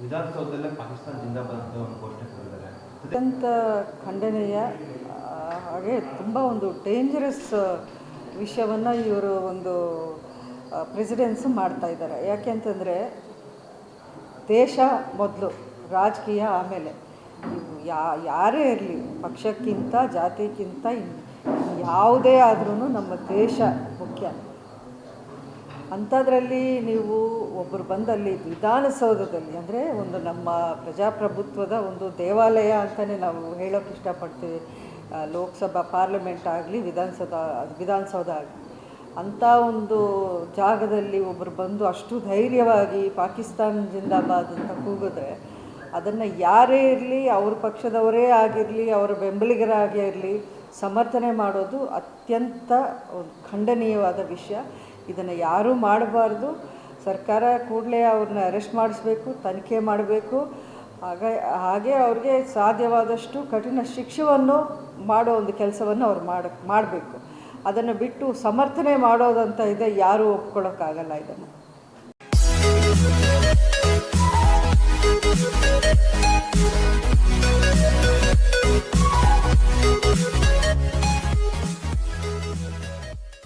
ವಿಧಾನಸೌಧದಲ್ಲೇ ಪಾಕಿಸ್ತಾನ ಜಿಂದಾಬಾದ್ ಅಂತ ಒಂದು ಘೋಷಣೆ ಮಾಡಿದ್ದಾರೆ. ಅತ್ಯಂತ ಖಂಡನೀಯ. ಹಾಗೆ ತುಂಬ ಒಂದು ಡೇಂಜರಸ್ ವಿಷಯವನ್ನು ಇವರು ಒಂದು ಪ್ರೆಸಿಡೆನ್ಸು ಮಾಡ್ತಾಯಿದ್ದಾರೆ. ಯಾಕೆಂತಂದರೆ ದೇಶ ಮೊದಲು, ರಾಜಕೀಯ ಆಮೇಲೆ. ಯಾರೇ ಇರಲಿ, ಪಕ್ಷಕ್ಕಿಂತ ಜಾತಿಗಿಂತ ಯಾವುದೇ ಆದ್ರೂ ನಮ್ಮ ದೇಶ ಮುಖ್ಯ. ಅಂಥದ್ರಲ್ಲಿ ನೀವು ಒಬ್ಬರು ಬಂದಲ್ಲಿ ವಿಧಾನಸೌಧದಲ್ಲಿ, ಅಂದರೆ ಒಂದು ನಮ್ಮ ಪ್ರಜಾಪ್ರಭುತ್ವದ ಒಂದು ದೇವಾಲಯ ಅಂತಲೇ ನಾವು ಹೇಳೋಕ್ಕೆ ಇಷ್ಟಪಡ್ತೀವಿ. ಲೋಕಸಭಾ ಪಾರ್ಲಿಮೆಂಟ್ ಆಗಲಿ, ವಿಧಾನಸೌಧ ಆಗಲಿ, ಅಂಥ ಒಂದು ಜಾಗದಲ್ಲಿ ಒಬ್ಬರು ಬಂದು ಅಷ್ಟು ಧೈರ್ಯವಾಗಿ ಪಾಕಿಸ್ತಾನ ಜಿಂದಾಬಾದ್ ಅಂತ ಕೂಗಿದ್ರೆ, ಅದನ್ನು ಯಾರೇ ಇರಲಿ, ಅವ್ರ ಪಕ್ಷದವರೇ ಆಗಿರಲಿ, ಅವರ ಬೆಂಬಲಿಗರಾಗೇ ಇರಲಿ, ಸಮರ್ಥನೆ ಮಾಡೋದು ಅತ್ಯಂತ ಒಂದು ಖಂಡನೀಯವಾದ ವಿಷಯ. ಇದನ್ನು ಯಾರೂ ಮಾಡಬಾರ್ದು. ಸರ್ಕಾರ ಕೂಡಲೇ ಅವ್ರನ್ನ ಅರೆಸ್ಟ್ ಮಾಡಿಸ್ಬೇಕು, ತನಿಖೆ ಮಾಡಬೇಕು. ಹಾಗೆ ಅವ್ರಿಗೆ ಸಾಧ್ಯವಾದಷ್ಟು ಕಠಿಣ ಶಿಕ್ಷೆಯನ್ನು ಮಾಡೋ ಒಂದು ಕೆಲಸವನ್ನು ಅವ್ರು ಮಾಡಬೇಕು. ಅದನ್ನು ಬಿಟ್ಟು ಸಮರ್ಥನೆ ಮಾಡೋದಂತ ಇದೆ, ಯಾರೂ ಒಪ್ಕೊಳ್ಳೋಕ್ಕಾಗಲ್ಲ ಇದನ್ನು.